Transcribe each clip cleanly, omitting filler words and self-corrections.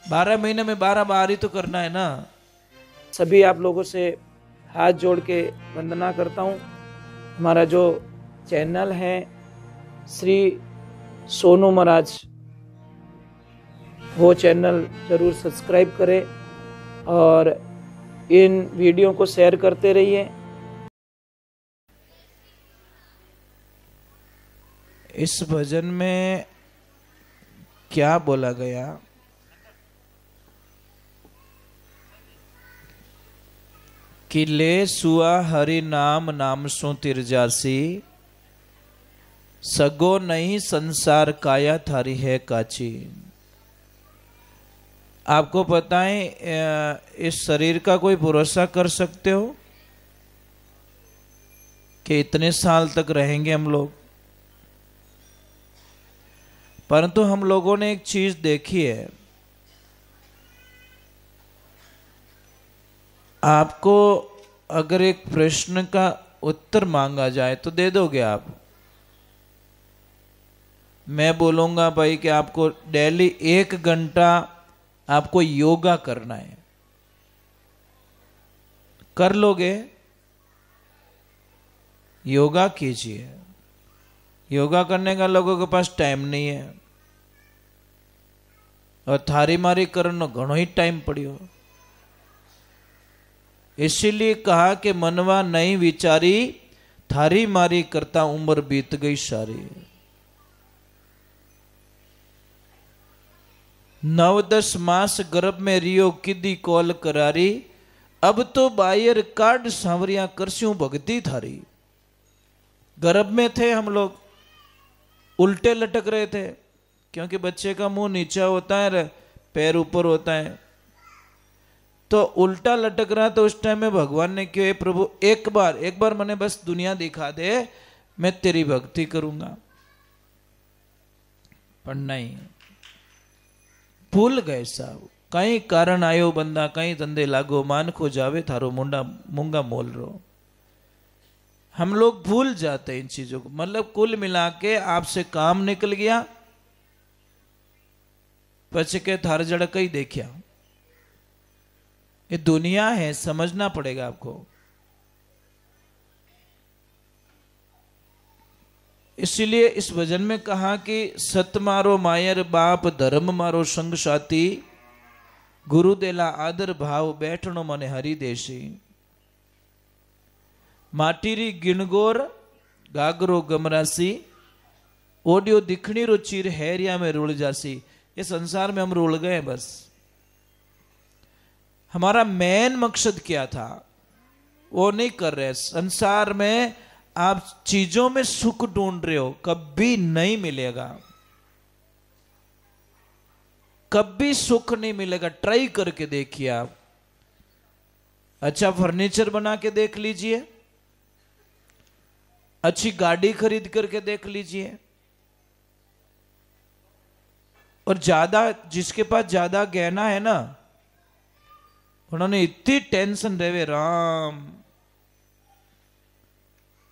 12 महीने में 12 बार ही तो करना है ना। सभी आप लोगों से हाथ जोड़ के वंदना करता हूँ। हमारा जो चैनल है श्री सोनू महाराज, वो चैनल जरूर सब्सक्राइब करें और इन वीडियो को शेयर करते रहिए। इस भजन में क्या बोला गया? कि ले सुआ हरि नाम नाम सो तिरजासी, सगो नहीं संसार काया थारी है काची। आपको पता है इस शरीर का कोई भरोसा कर सकते हो कि इतने साल तक रहेंगे हम लोग? परंतु हम लोगों ने एक चीज देखी है, आपको अगर एक प्रश्न का उत्तर मांगा जाए तो दे दोगे आप? मैं बोलूंगा भाई कि आपको डेली 1 घंटा आपको योगा करना है, कर लोगे? योगा कीजिए। योगा करने का लोगों के पास टाइम नहीं है और थारी मारी करनो घणो ही टाइम पड़ियो। इसीलिए कहा कि मनवा नहीं विचारी, थारी मारी करता उम्र बीत गई सारी। 9-10 मास गर्भ में रियो किदी कॉल करारी, अब तो बायर काट सांवरिया करस्यूं भगती थारी। गर्भ में थे हम लोग, उल्टे लटक रहे थे, क्योंकि बच्चे का मुंह नीचा होता है, पैर ऊपर होता है, तो उल्टा लटक रहा। तो उस टाइम में भगवान ने क्यों, प्रभु एक बार मैंने बस दुनिया दिखा दे, मैं तेरी भक्ति करूंगा। पर नहीं, भूल गए साहब। कई कारण आयो बंदा, कई धंधे लागो, मान खो जावे थारो मुंडा मूंगा मोल रो। हम लोग भूल जाते हैं इन चीजों को। मतलब कुल मिला के आपसे काम निकल गया, पछ के थार जड़क ही देखिया। ये दुनिया है, समझना पड़ेगा आपको। इसीलिए इस भजन में कहा कि सत मारो मायर बाप, धर्म मारो संग साथी, गुरु देला आदर भाव, बैठनो मने हरि देशी। माटीरी गिणगोर गागरो गमरासी, ओडियो दिखनी रो चीर हैरिया में रुल जासी। ये संसार में हम रुल गए बस। हमारा मेन मकसद क्या था वो नहीं कर रहे। संसार में आप चीजों में सुख ढूंढ रहे हो, कभी नहीं मिलेगा, कभी सुख नहीं मिलेगा। ट्राई करके देखिए आप। अच्छा फर्नीचर बना के देख लीजिए, अच्छी गाड़ी खरीद करके देख लीजिए, और ज्यादा जिसके पास ज्यादा गहना है ना, उन्होंने इतनी टेंशन रहे राम।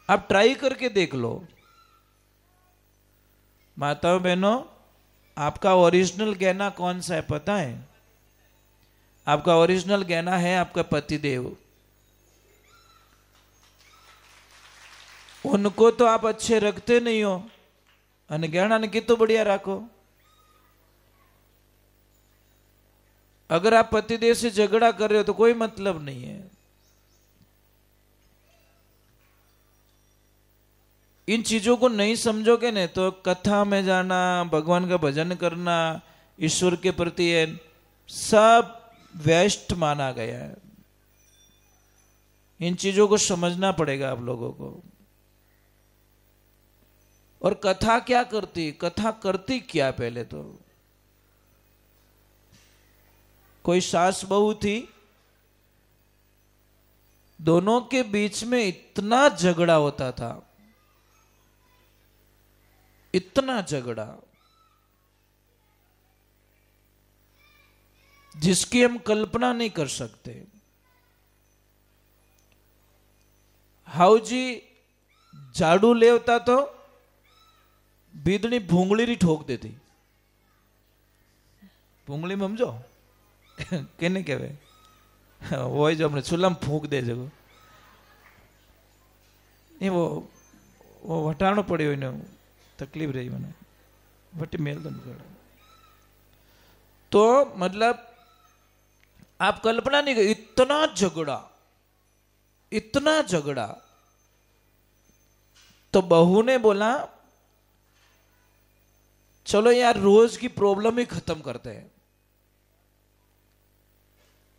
आप ट्राई करके देख लो। माताओं बहनों, आपका ओरिजिनल गहना कौन सा है पता है? आपका ओरिजिनल गहना है आपका पतिदेव। उनको तो आप अच्छे रखते नहीं हो, गहना ने कितो बढ़िया रखो। अगर आप पतिदेव से झगड़ा कर रहे हो तो कोई मतलब नहीं है। इन चीजों को नहीं समझोगे ना तो कथा में जाना, भगवान का भजन करना, ईश्वर के प्रति है, सब वेस्ट माना गया है। इन चीजों को समझना पड़ेगा आप लोगों को। और कथा क्या करती, कथा करती क्या? पहले तो कोई सास बहू थी, दोनों के बीच में इतना झगड़ा होता था, इतना झगड़ा जिसकी हम कल्पना नहीं कर सकते। हाउजी झाड़ू लेवता तो बीदनी भूंगली री ठोक देती। भूंगली में समझो, केने कहवे वो जो हमने चूल्हा में फूंक दे जगो ये वो वटाणो पड़ो इन तकलीफ रही मैंने वटी मेल तो मतलब आप कल्पना नहीं कर इतना झगड़ा तो बहू ने बोला चलो यार रोज की प्रॉब्लम ही खत्म करते हैं।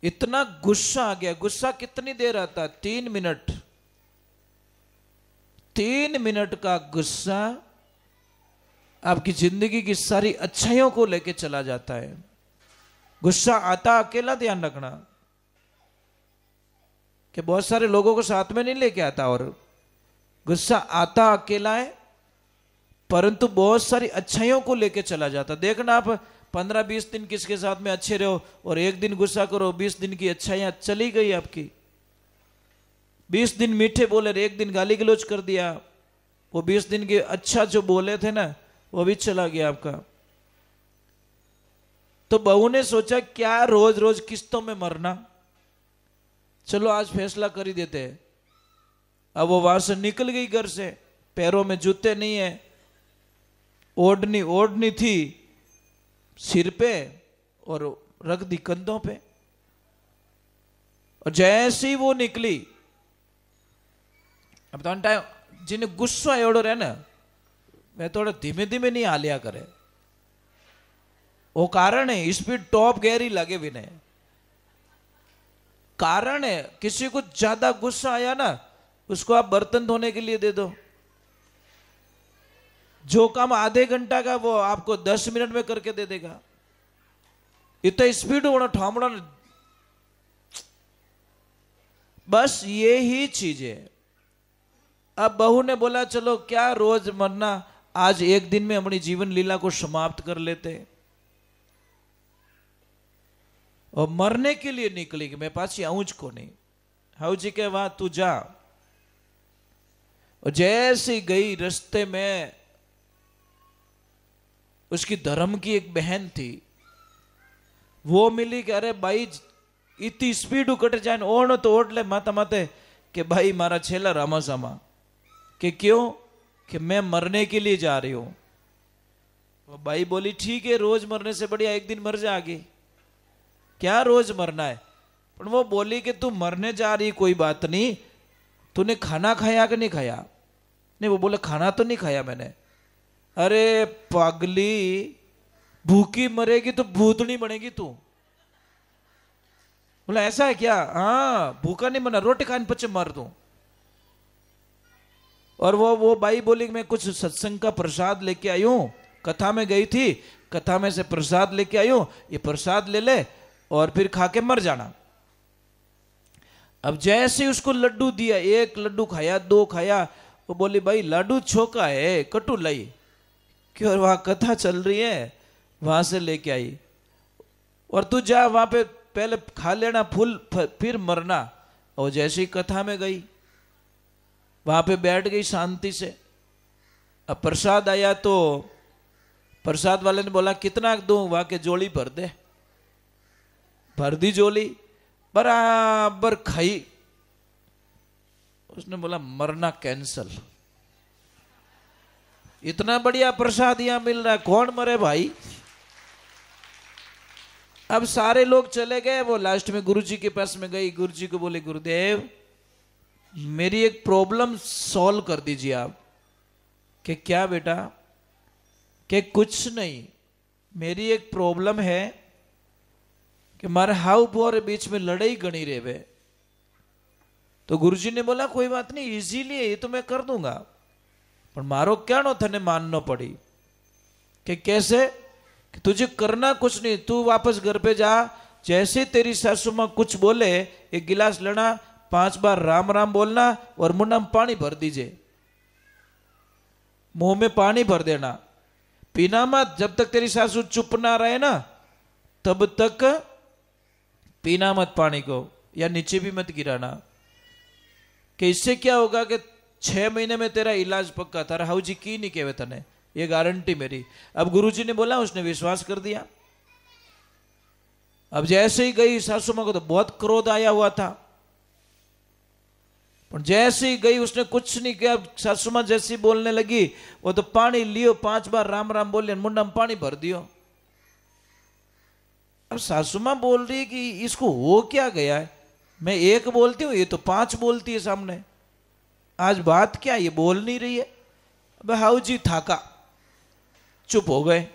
इतना गुस्सा आ गया। गुस्सा कितनी देर आता? 3 मिनट। 3 मिनट का गुस्सा आपकी जिंदगी की सारी अच्छाइयों को लेके चला जाता है। गुस्सा आता अकेला, ध्यान रखना कि बहुत सारे लोगों को साथ में नहीं लेके आता। और गुस्सा आता अकेला है परंतु बहुत सारी अच्छाइयों को लेके चला जाता। देखना आप 15-20 दिन किसके साथ में अच्छे रहो और एक दिन गुस्सा करो, 20 दिन की अच्छाइयां चली गई आपकी। 20 दिन मीठे बोले, एक दिन गाली गलौज कर दिया, वो 20 दिन के अच्छा जो बोले थे ना वो भी चला गया आपका। तो बहू ने सोचा क्या रोज रोज किस्तों में मरना, चलो आज फैसला कर ही देते हैं। अब वो वहां से निकल गई घर से, पैरों में जूते नहीं है, ओढ़नी थी सिर पे और रख दी कंधों पे। और जैसे ही वो निकली, अब तो टाइम जिन्हें गुस्सा एवड़ो रहे ना वह थोड़ा धीमे धीमे नहीं हालिया करे। वो कारण है स्पीड टॉप गहरी लगे भी नहीं। कारण है किसी को ज्यादा गुस्सा आया ना उसको आप बर्तन धोने के लिए दे दो, जो काम आधे घंटा का वो आपको 10 मिनट में करके दे देगा। इतना स्पीड होना ठामड़ा। बस ये ही चीज है। अब बहू ने बोला चलो क्या रोज मरना, आज एक दिन में अपनी जीवन लीला को समाप्त कर लेते। और मरने के लिए निकली कि मैं पाछी आऊंज को नहीं। हाउ जी के वहां तू जा। और जैसे गई रास्ते में उसकी धर्म की एक बहन थी, वो मिली कि अरे भाई इतनी स्पीड उकट जाए ओढ़ तो ओढ़ ले माता माते कि भाई मारा छेला रामा सामा। कि क्यों? कि मैं मरने के लिए जा रही हूं। वो भाई बोली ठीक है, रोज मरने से बढ़िया एक दिन मर जाएगी। क्या रोज मरना है? पर वो बोली कि तू मरने जा रही कोई बात नहीं, तूने खाना खाया कि नहीं खाया? नहीं, वो बोले खाना तो नहीं खाया मैंने। अरे पागली, भूखी मरेगी तो भूतनी बनेगी तू। बोला ऐसा है क्या? हाँ, भूखा नहीं मरना, रोटी खाने पचे मर दूं। और वो भाई बोली मैं कुछ सत्संग का प्रसाद लेके आई हूं, कथा में गई थी, कथा में से प्रसाद लेके आई हूं, ये प्रसाद ले ले और फिर खा के मर जाना। अब जैसे उसको लड्डू दिया, 1 लड्डू खाया, 2 खाया, वो बोली भाई लड्डू छोका है, कटु लाई क्यों? वहां कथा चल रही है, वहां से लेके आई। और तू जा वहां पे पहले खा लेना फूल फिर मरना। और जैसी कथा में गई वहां पे बैठ गई शांति से। अब प्रसाद आया तो प्रसाद वाले ने बोला कितना दूं? वहां के जोड़ी भर दे। भर दी जोली, बराबर खाई। उसने बोला मरना कैंसल। इतना बढ़िया प्रसाद यहां मिल रहा है, कौन मरे भाई? अब सारे लोग चले गए। वो लास्ट में गुरुजी के पास में गई। गुरुजी को बोले गुरुदेव मेरी एक प्रॉब्लम सॉल्व कर दीजिए आप। कि क्या बेटा? कि कुछ नहीं, मेरी एक प्रॉब्लम है कि मारे हाउ पुअर बीच में लड़ाई गणी रेवे। तो गुरुजी ने बोला कोई बात नहीं, इजीली है, ये तो मैं कर दूंगा, पर मारो क्या नो थने मानना पड़ी। कि कैसे? कि तुझे करना कुछ नहीं, तू वापस घर पे जा, जैसे तेरी सासू मां कुछ बोले 1 गिलास लेना, 5 बार राम राम बोलना और मुंह में पानी भर दीजिए, मुंह में पानी भर देना, पीना मत। जब तक तेरी सासू चुप ना रहे ना तब तक पीना मत पानी को, या नीचे भी मत गिराना। कि इससे क्या होगा कि 6 महीने में तेरा इलाज पक्का। तारा हाउ जी की नहीं कहवे तने, ये गारंटी मेरी। अब गुरुजी ने बोला, उसने विश्वास कर दिया। अब जैसे ही गई सासू मां को तो बहुत क्रोध आया हुआ था, पर जैसे ही गई उसने कुछ नहीं किया। सासू मां जैसी बोलने लगी, वो तो पानी लियो 5 बार राम राम बोले, मुंडा में पानी भर दियो। अब सासू मां बोल रही है कि इसको हो क्या गया है, मैं एक बोलती हूँ ये तो 5 बोलती है सामने, आज बात क्या, ये बोल नहीं रही है। अब हाउ जी थाका, चुप हो गए।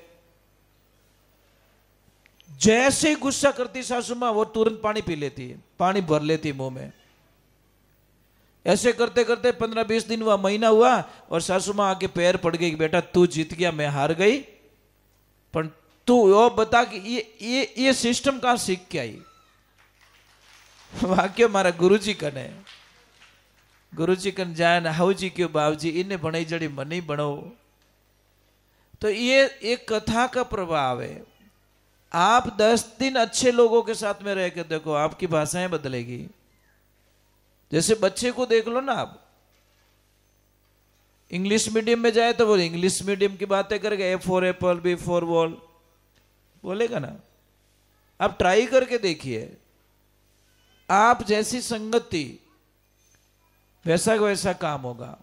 जैसे ही गुस्सा करती सासू मां, वो तुरंत पानी पी लेती है, पानी भर लेती मुंह में। ऐसे करते करते 15-20 दिन हुआ, महीना हुआ, और सासू मां आके पैर पड़ गई कि बेटा तू जीत गया, मैं हार गई, पर तू वो बता कि ये सिस्टम कहां सीख के आई। वाक्य मारा गुरुजी कने, गुरुजी कन जाए ना, हाउ जी क्यों बाबूजी इन्हें बणाई जड़ी मनी बनो। तो ये एक कथा का प्रभाव है। आप 10 दिन अच्छे लोगों के साथ में रह के देखो, आपकी भाषाएं बदलेगी। जैसे बच्चे को देख लो ना, आप इंग्लिश मीडियम में जाए तो वो इंग्लिश मीडियम की बातें करेगा, A for apple, B for ball बोलेगा ना। आप ट्राई करके देखिए, आप जैसी संगति वैसा वैसा काम होगा।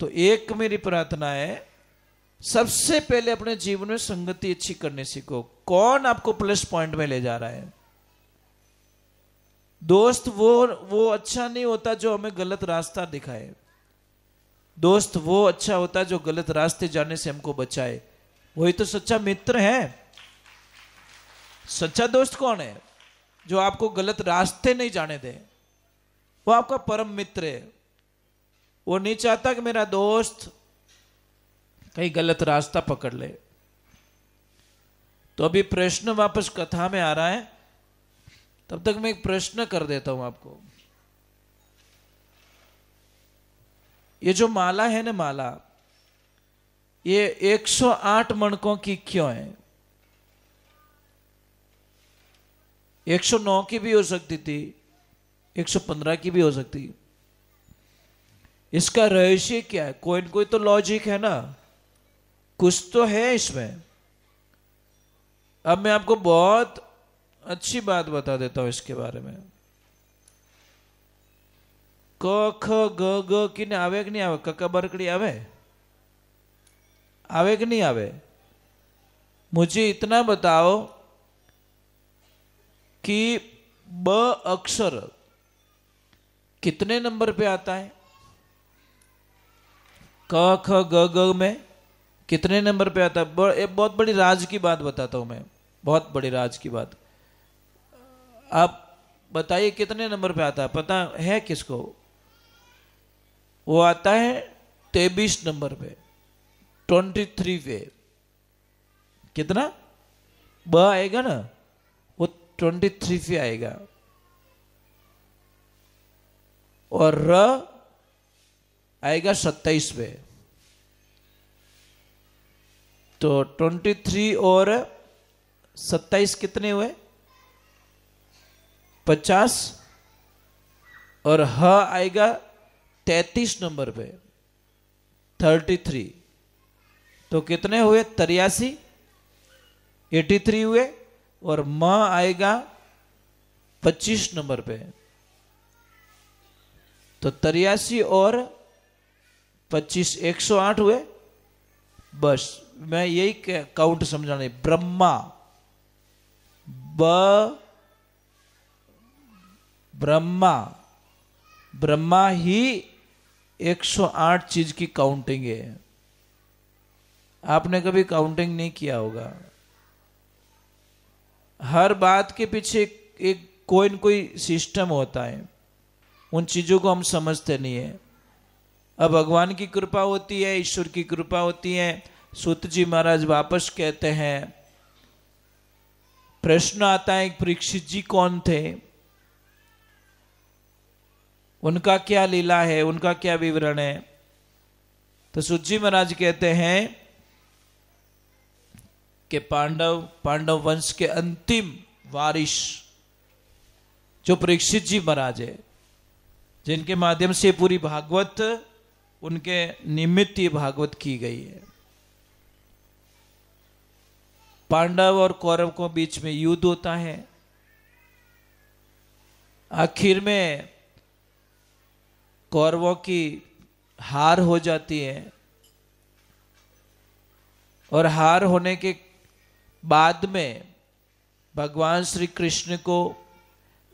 तो एक मेरी प्रार्थना है, सबसे पहले अपने जीवन में संगति अच्छी करने सीखो। कौन आपको प्लस पॉइंट में ले जा रहा है? दोस्त वो अच्छा नहीं होता जो हमें गलत रास्ता दिखाए। दोस्त वो अच्छा होता है जो गलत रास्ते जाने से हमको बचाए। वही तो सच्चा मित्र है। सच्चा दोस्त कौन है? जो आपको गलत रास्ते नहीं जाने दे, वो आपका परम मित्र है। वो नहीं चाहता कि मेरा दोस्त कहीं गलत रास्ता पकड़ ले। तो अभी प्रश्न वापस कथा में आ रहा है, तब तक मैं एक प्रश्न कर देता हूं आपको। ये जो माला है ना, माला ये 108 मणकों की क्यों है? 109 की भी हो सकती थी, 115 की भी हो सकती। इसका रहस्य क्या है? कोई न कोई तो लॉजिक है ना, कुछ तो है इसमें। अब मैं आपको बहुत अच्छी बात बता देता हूं इसके बारे में। क ख ग ग किने आवे कि नहीं आवे? कका बरकड़ी आवे? आवे कि नहीं आवे? मुझे इतना बताओ कि ब अक्षर कितने नंबर पे आता है? क ख ग ग में कितने नंबर पे आता है? एक बहुत बड़ी राज की बात बताता हूं मैं, बहुत बड़ी राज की बात। आप बताइए कितने नंबर पे आता है? पता है किसको? वो आता है 23 नंबर पे, 23 पे। कितना ब आएगा ना, वो 23 पे आएगा। और र आएगा 27 पे। तो 23 और 27 कितने हुए? 50। और ह आएगा 33 नंबर पे, 33। तो कितने हुए? 83, 83 हुए। और म आएगा 25 नंबर पे। तो 83 और 25 108 हुए। बस मैं यही काउंट समझाने। ब्रह्मा, ब्रह्मा, ब्रह्मा ही 108 चीज की काउंटिंग है। आपने कभी काउंटिंग नहीं किया होगा। हर बात के पीछे एक कोई न कोई सिस्टम होता है। उन चीजों को हम समझते नहीं है। अब भगवान की कृपा होती है, ईश्वर की कृपा होती है। सूत जी महाराज वापस कहते हैं, प्रश्न आता है परीक्षित जी कौन थे, उनका क्या लीला है, उनका क्या विवरण है। तो सूत जी महाराज कहते हैं कि पांडव वंश के अंतिम वारिस जो परीक्षित जी महाराज है, जिनके माध्यम से पूरी भागवत, उनके निमित्त ये भागवत की गई है। पांडव और कौरव को बीच में युद्ध होता है। आखिर में कौरवों की हार हो जाती है और हार होने के बाद में भगवान श्री कृष्ण को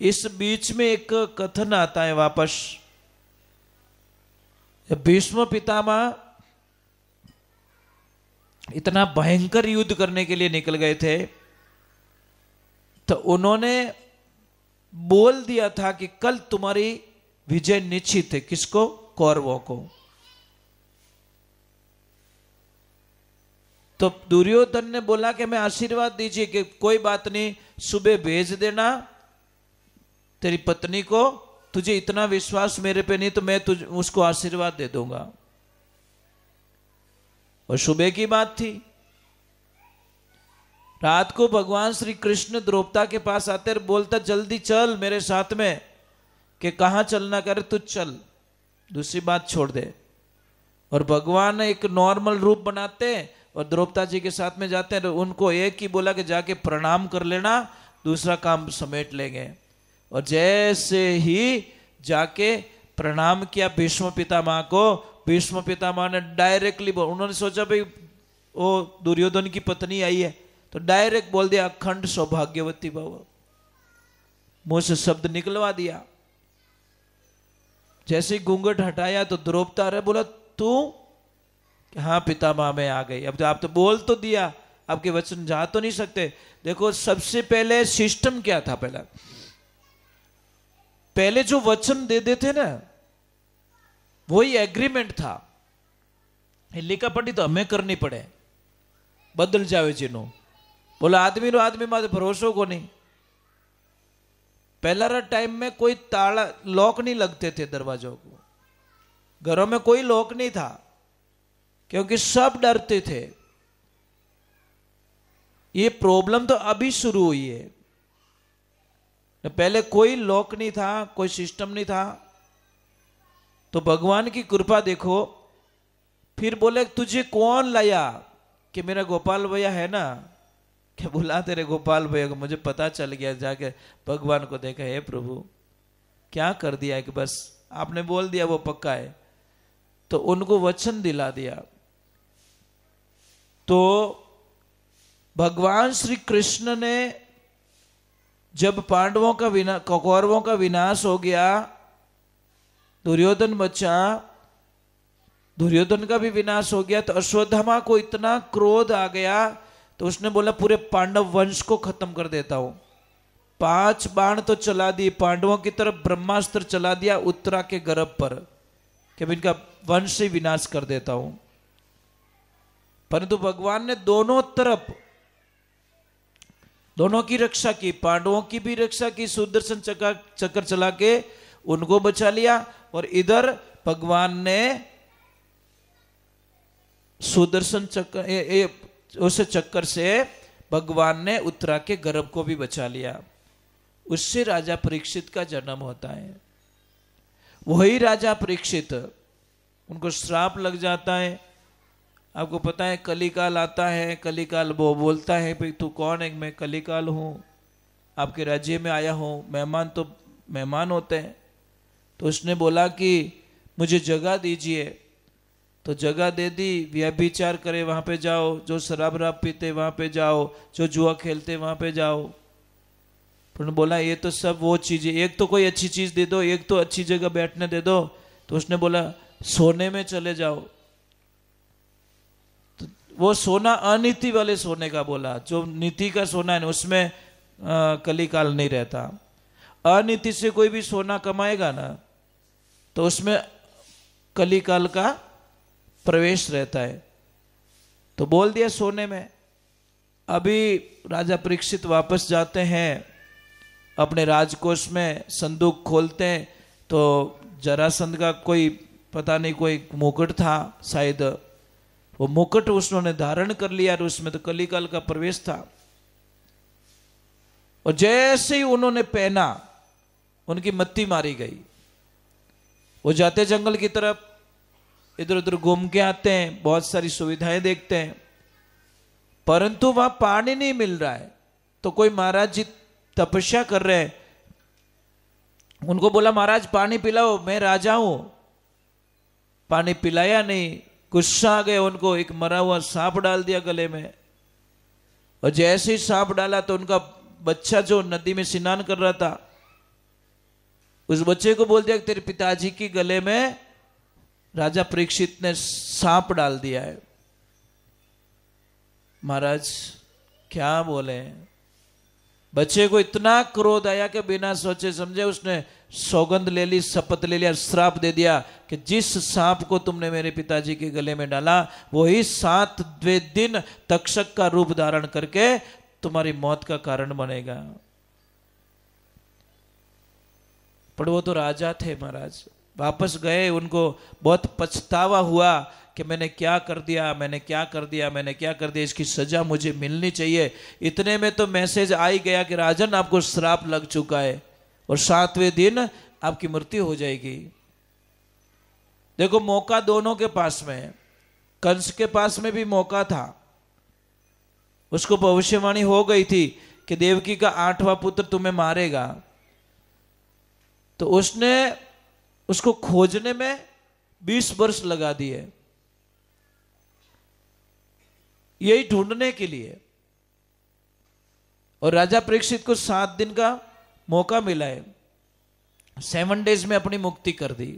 इस बीच में एक कथन आता है वापस। भीष्म पितामह इतना भयंकर युद्ध करने के लिए निकल गए थे, तो उन्होंने बोल दिया था कि कल तुम्हारी विजय निश्चित है। किसको? कौरवों को। तो दुर्योधन ने बोला कि मैं आशीर्वाद दीजिए कि कोई बात नहीं, सुबह भेज देना तेरी पत्नी को, तुझे इतना विश्वास मेरे पे नहीं तो मैं उसको आशीर्वाद दे दूंगा। और सुबह की बात थी। रात को भगवान श्री कृष्ण द्रौपदा के पास आते और बोलता जल्दी चल मेरे साथ में, कि कहां चलना करे तू चल, दूसरी बात छोड़ दे। और भगवान एक नॉर्मल रूप बनाते और द्रौपदा जी के साथ में जाते हैं। तो उनको एक ही बोला कि जाके प्रणाम कर लेना, दूसरा काम समेट लेंगे। और जैसे ही जाके प्रणाम किया भीष्म पितामह को, भीष्म पितामह ने डायरेक्टली उन्होंने सोचा भाई वो दुर्योधन की पत्नी आई है, तो डायरेक्ट बोल दिया अखंड सौभाग्यवती भव, मुंह से शब्द निकलवा दिया। जैसे ही घूंघट हटाया तो द्रौपदा रे बोला तू? हाँ पितामह में आ गई। अब तो आप तो बोल तो दिया, आपके वचन जा तो नहीं सकते। देखो सबसे पहले सिस्टम क्या था, पहले जो वचन दे देते ना वही एग्रीमेंट था। लिखा पड़ी तो हमें करनी पड़े, बदल जावे जिनो बोला आदमी रो आदमी माथे भरोसो को नहीं। पहला टाइम में कोई ताला लॉक नहीं लगते थे दरवाजों को, घरों में कोई लॉक नहीं था क्योंकि सब डरते थे। ये प्रॉब्लम तो अभी शुरू हुई है, पहले कोई लॉक नहीं था, कोई सिस्टम नहीं था। तो भगवान की कृपा देखो। फिर बोले तुझे कौन लाया? कि मेरा गोपाल भैया है ना, क्या बुला तेरे गोपाल भैया को, मुझे पता चल गया। जाके भगवान को देखा, हे प्रभु क्या कर दिया कि बस आपने बोल दिया वो पक्का है। तो उनको वचन दिला दिया। तो भगवान श्री कृष्ण ने जब पांडवों का कौरवों का विनाश हो गया, दुर्योधन बचा, दुर्योधन का भी विनाश हो गया, तो अश्वत्थामा को इतना क्रोध आ गया तो उसने बोला पूरे पांडव वंश को खत्म कर देता हूं। 5 बाण तो चला दिए पांडवों की तरफ, ब्रह्मास्त्र चला दिया उत्तरा के गर्भ पर कि इनका वंश से विनाश कर देता हूं। परंतु भगवान ने दोनों तरफ दोनों की रक्षा की, पांडवों की भी रक्षा की, सुदर्शन चक्कर चला के उनको बचा लिया। और इधर भगवान ने सुदर्शन चक्कर उस चक्कर से भगवान ने उत्तरा के गर्भ को भी बचा लिया। उससे राजा परीक्षित का जन्म होता है। वही राजा परीक्षित, उनको श्राप लग जाता है। आपको पता है कलिकाल आता है, कलिकाल वो बोलता है भाई तू कौन है? मैं कलिकाल हूँ, आपके राज्य में आया हूँ। मेहमान तो मेहमान होते हैं। तो उसने बोला कि मुझे जगह दीजिए, तो जगह दे दी। व्यभिचार करे वहाँ पे जाओ, जो शराब राब पीते वहाँ पे जाओ, जो जुआ खेलते वहाँ पे जाओ। पर बोला ये तो सब वो चीज़ें, एक तो कोई अच्छी चीज़ दे दो, एक तो अच्छी जगह बैठने दे दो। तो उसने बोला सोने में चले जाओ। तो वो सोना अनीति वाले सोने का बोला, जो नीति का सोना है उसमें कलिकाल नहीं रहता। अनीति से कोई भी सोना कमाएगा ना तो उसमें कलिकाल का प्रवेश रहता है। तो बोल दिया सोने में। अभी राजा परीक्षित वापस जाते हैं अपने राजकोष में, संदूक खोलते हैं तो जरासंध का कोई पता नहीं कोई मुकुट था शायद, वो मुकुट उसने धारण कर लिया और उसमें तो कलिकाल का प्रवेश था। और जैसे ही उन्होंने पहना उनकी मत्ती मारी गई। वो जाते जंगल की तरफ, इधर उधर घूम के आते हैं, बहुत सारी सुविधाएं देखते हैं। परंतु वहां पानी नहीं मिल रहा है। तो कोई महाराज जी तपस्या कर रहे हैं, उनको बोला महाराज पानी पिलाओ, मैं राजा हूं। पानी पिलाया नहीं, गुस्सा आ गया उनको, एक मरा हुआ सांप डाल दिया गले में। और जैसे ही सांप डाला तो उनका बच्चा जो नदी में स्नान कर रहा था, उस बच्चे को बोल दिया कि तेरे पिताजी की गले में राजा परीक्षित ने सांप डाल दिया है। महाराज क्या बोले, बच्चे को इतना क्रोध आया कि बिना सोचे समझे उसने सौगंध ले ली, शपथ ले लिया, श्राप दे दिया कि जिस सांप को तुमने मेरे पिताजी के गले में डाला वही 7वें दिन तक्षक का रूप धारण करके तुम्हारी मौत का कारण बनेगा। पर वो तो राजा थे महाराज, वापस गए, उनको बहुत पछतावा हुआ कि मैंने क्या कर दिया, मैंने क्या कर दिया, मैंने क्या कर दिया, इसकी सजा मुझे मिलनी चाहिए। इतने में तो मैसेज आ ही गया कि राजन आपको श्राप लग चुका है और 7वें दिन आपकी मृत्यु हो जाएगी। देखो मौका दोनों के पास में है, कंस के पास में भी मौका था, उसको भविष्यवाणी हो गई थी कि देवकी का 8वां पुत्र तुम्हें मारेगा, तो उसने उसको खोजने में 20 वर्ष लगा दिए यही ढूंढने के लिए, और राजा परीक्षित को 7 दिन का मौका मिला है, 7 डेज में अपनी मुक्ति कर दी।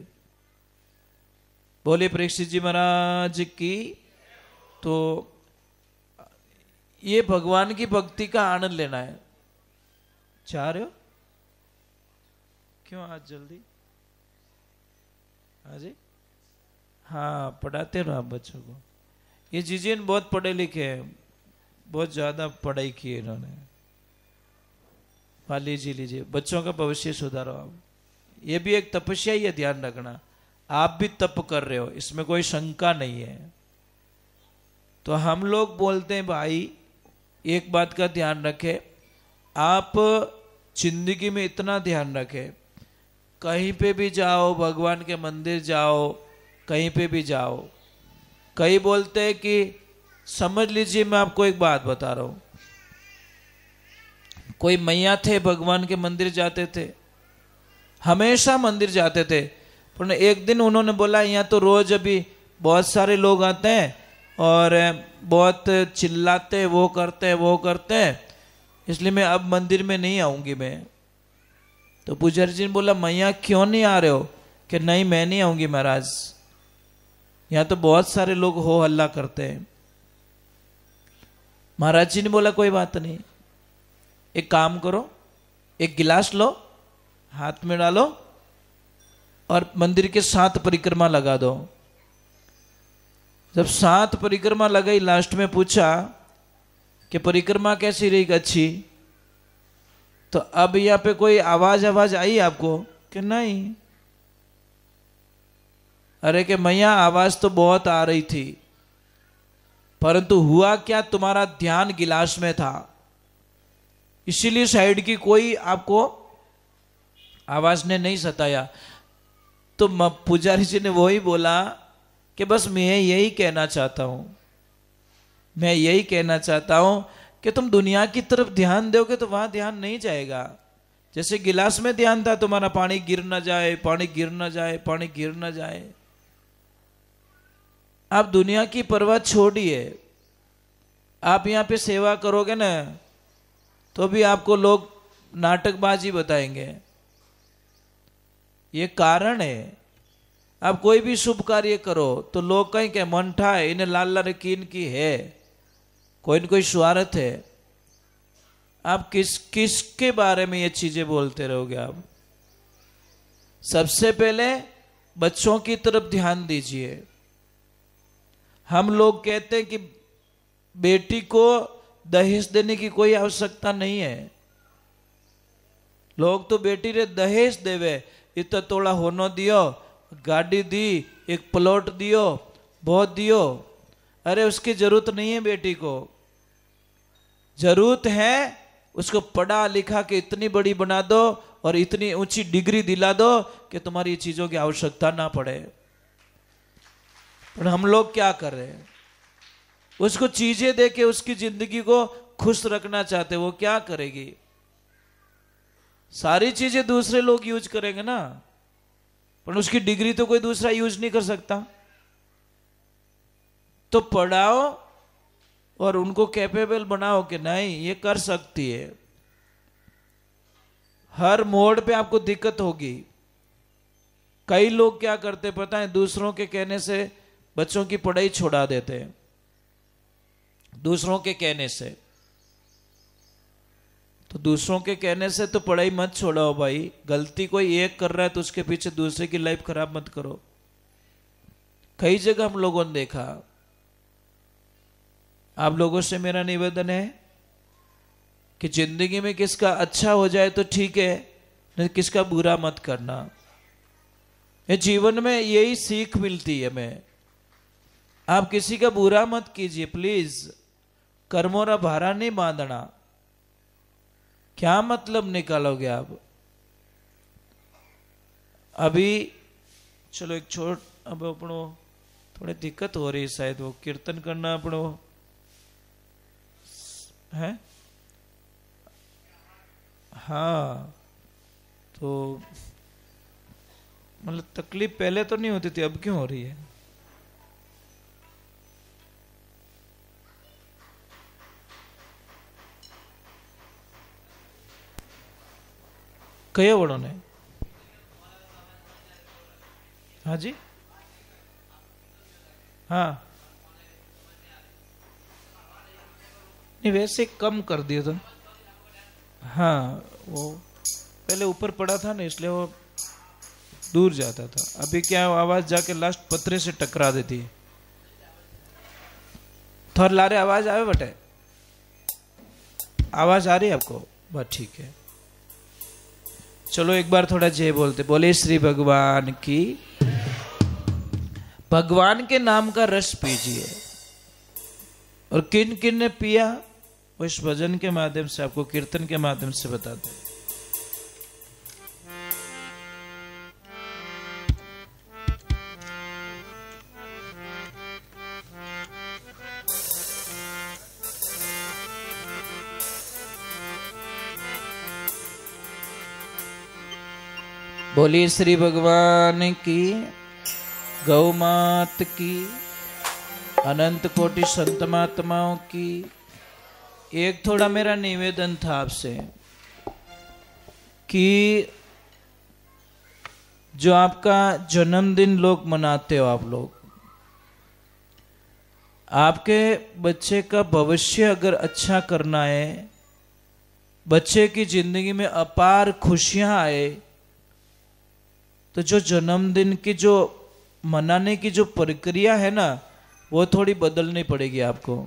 बोले परीक्षित जी महाराज की। तो ये भगवान की भक्ति का आनंद लेना है। चाह रहे हो क्यों आज जल्दी? हाँ जी, हाँ पढ़ाते रहो आप बच्चों को। ये जिजियन बहुत पढ़े लिखे हैं, बहुत ज्यादा पढ़ाई की है इन्होंने। हाँ लीजिए लीजिए, बच्चों का भविष्य सुधारो आप। ये भी एक तपस्या ही है, ध्यान रखना। आप भी तप कर रहे हो, इसमें कोई शंका नहीं है। तो हम लोग बोलते हैं भाई एक बात का ध्यान रखें, आप जिंदगी में इतना ध्यान रखें, कहीं पे भी जाओ, भगवान के मंदिर जाओ, कहीं पे भी जाओ, कई बोलते हैं कि समझ लीजिए, मैं आपको एक बात बता रहा हूं, कोई मैया थे भगवान के मंदिर जाते थे, हमेशा मंदिर जाते थे, पर एक दिन उन्होंने बोला यहाँ तो रोज अभी बहुत सारे लोग आते हैं और बहुत चिल्लाते, वो करते हैं, इसलिए मैं अब मंदिर में नहीं आऊंगी मैं। तो पुजारी जी ने बोला मैया क्यों नहीं आ रहे हो? कि नहीं मैं नहीं आऊंगी महाराज, यहाँ तो बहुत सारे लोग हो हल्ला करते हैं। महाराज जी ने बोला कोई बात नहीं, एक काम करो, एक गिलास लो, हाथ में डालो और मंदिर के 7 परिक्रमा लगा दो। जब 7 परिक्रमा लगाई, लास्ट में पूछा कि परिक्रमा कैसी रही? अच्छी। तो अब यहाँ पे कोई आवाज आई आपको? कि नहीं। अरे कि मैया आवाज तो बहुत आ रही थी, परंतु हुआ क्या, तुम्हारा ध्यान गिलास में था, इसीलिए साइड की कोई आपको आवाज ने नहीं सताया। तो पुजारी जी ने वही बोला कि बस मैं यही कहना चाहता हूं, मैं यही कहना चाहता हूं कि तुम दुनिया की तरफ ध्यान दोगे तो वहां ध्यान नहीं जाएगा। जैसे गिलास में ध्यान था तुम्हारा, पानी गिर ना जाए, पानी गिर ना जाए, पानी गिर ना जाए। आप दुनिया की परवाह छोड़िए, आप यहाँ पे सेवा करोगे ना तो भी आपको लोग नाटकबाजी बताएंगे। ये कारण है, आप कोई भी शुभ कार्य करो तो लोग कहीं के मंठा है, इन्हें लाल लाल कीन की है, कोई न कोई स्वार्थ है। आप किसके बारे में ये चीजें बोलते रहोगे? आप सबसे पहले बच्चों की तरफ ध्यान दीजिए। हम लोग कहते हैं कि बेटी को दहेज देने की कोई आवश्यकता नहीं है। लोग तो बेटी रे दहेज देवे, इतना तोड़ा होनो दियो, गाड़ी दी, एक प्लॉट दियो, बहुत दियो। अरे उसकी जरूरत नहीं है बेटी को, जरूरत है उसको पढ़ा लिखा के इतनी बड़ी बना दो और इतनी ऊंची डिग्री दिला दो कि तुम्हारी चीजों की आवश्यकता ना पड़े। पर हम लोग क्या कर रहे हैं? उसको चीजें दे के उसकी जिंदगी को खुश रखना चाहते, वो क्या करेगी? सारी चीजें दूसरे लोग यूज करेंगे ना, पर उसकी डिग्री तो कोई दूसरा यूज नहीं कर सकता। तो पढ़ाओ और उनको कैपेबल बनाओ कि नहीं ये कर सकती है। हर मोड़ पे आपको दिक्कत होगी। कई लोग क्या करते पता है, दूसरों के कहने से बच्चों की पढ़ाई छुड़ा देते हैं, दूसरों के कहने से। तो दूसरों के कहने से तो पढ़ाई मत छोड़ाओ भाई। गलती कोई एक कर रहा है तो उसके पीछे दूसरे की लाइफ खराब मत करो। कई जगह हम लोगों ने देखा। आप लोगों से मेरा निवेदन है कि जिंदगी में किसका अच्छा हो जाए तो ठीक है, नहीं किसका बुरा मत करना। ये जीवन में यही सीख मिलती है हमें। आप किसी का बुरा मत कीजिए प्लीज। कर्मों रा भारा नहीं बांधना। क्या मतलब निकालोगे आप? अभी चलो एक छोट, अब अपनो थोड़ी दिक्कत हो रही है, शायद वो कीर्तन करना अपनो है। हाँ, तो मतलब तकलीफ पहले तो नहीं होती थी, अब क्यों हो रही है? कया बड़ों ने? हाँ जी, हाँ नहीं वैसे कम कर दिया था। हाँ वो पहले ऊपर पड़ा था ना, इसलिए वो दूर जाता था। अभी क्या आवाज जाके लास्ट पत्रे से टकरा देती है। थोड़ा लारे आवाज आवे बटे, आवाज आ रही है आपको? बस ठीक है। चलो एक बार थोड़ा जय बोलते, बोले श्री भगवान की। भगवान के नाम का रस पीजिए। और किन किन ने पिया वो इस भजन के माध्यम से आपको, कीर्तन के माध्यम से बताते हैं। बोलिए श्री भगवान की, गौ मात की, अनंत कोटि संत महात्माओं की। एक थोड़ा मेरा निवेदन था आपसे कि जो आपका जन्मदिन लोग मनाते हो, आप लोग, आपके बच्चे का भविष्य अगर अच्छा करना है, बच्चे की जिंदगी में अपार खुशियां आए, तो जो जन्मदिन की जो मनाने की जो प्रक्रिया है ना, वो थोड़ी बदलनी पड़ेगी आपको।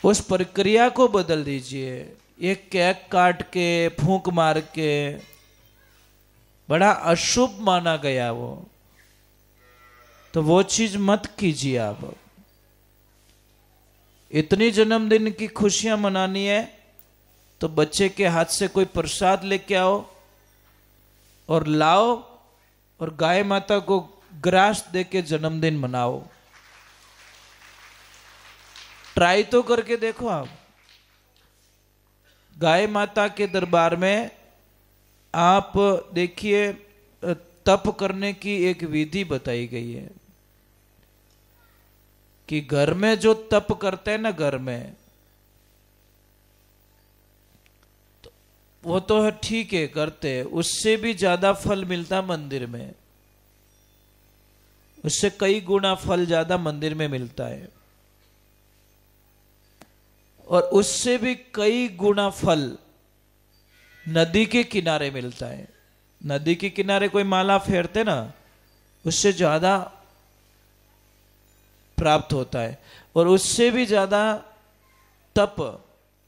उस प्रक्रिया को बदल दीजिए। एक केक काट के फूंक मार के बड़ा अशुभ माना गया वो, तो वो चीज मत कीजिए आप। इतनी जन्मदिन की खुशियां मनानी है तो बच्चे के हाथ से कोई प्रसाद लेके आओ और लाओ, और गाय माता को ग्रास दे के जन्मदिन मनाओ। ट्राई तो करके देखो आप। गाय माता के दरबार में आप देखिए, तप करने की एक विधि बताई गई है कि घर में जो तप करते हैं ना, घर में, तो वो तो है ठीक है करते हैं, उससे भी ज्यादा फल मिलता मंदिर में। उससे कई गुना फल ज्यादा मंदिर में मिलता है, और उससे भी कई गुना फल नदी के किनारे मिलता है। नदी के किनारे कोई माला फेरते ना, उससे ज्यादा प्राप्त होता है। और उससे भी ज्यादा तप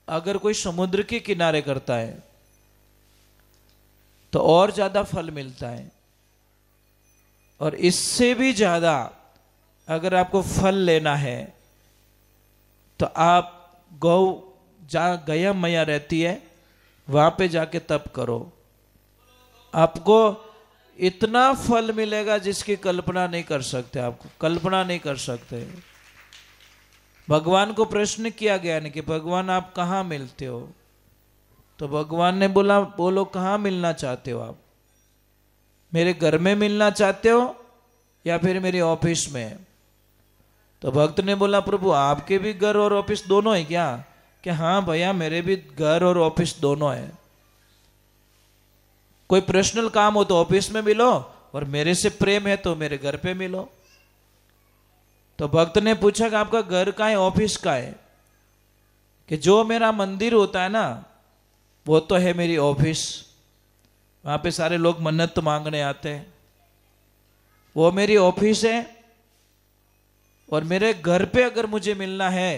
अगर कोई समुद्र के किनारे करता है तो और ज्यादा फल मिलता है। और इससे भी ज्यादा अगर आपको फल लेना है तो आप गौ जहाँ गया मैया रहती है वहां पे जाके तप करो। आपको इतना फल मिलेगा जिसकी कल्पना नहीं कर सकते, आपको कल्पना नहीं कर सकते। भगवान को प्रश्न किया गया नहीं कि भगवान आप कहाँ मिलते हो, तो भगवान ने बोला बोलो कहाँ मिलना चाहते हो आप, मेरे घर में मिलना चाहते हो या फिर मेरे ऑफिस में। तो भक्त ने बोला प्रभु आपके भी घर और ऑफिस दोनों है क्या, कि हाँ भैया मेरे भी घर और ऑफिस दोनों है, कोई पर्सनल काम हो तो ऑफिस में मिलो और मेरे से प्रेम है तो मेरे घर पे मिलो। तो भक्त ने पूछा कि आपका घर का है ऑफिस का है, कि जो मेरा मंदिर होता है ना वो तो है मेरी ऑफिस, वहां पे सारे लोग मन्नत मांगने आते हैं, वो मेरी ऑफिस है। और मेरे घर पे अगर मुझे मिलना है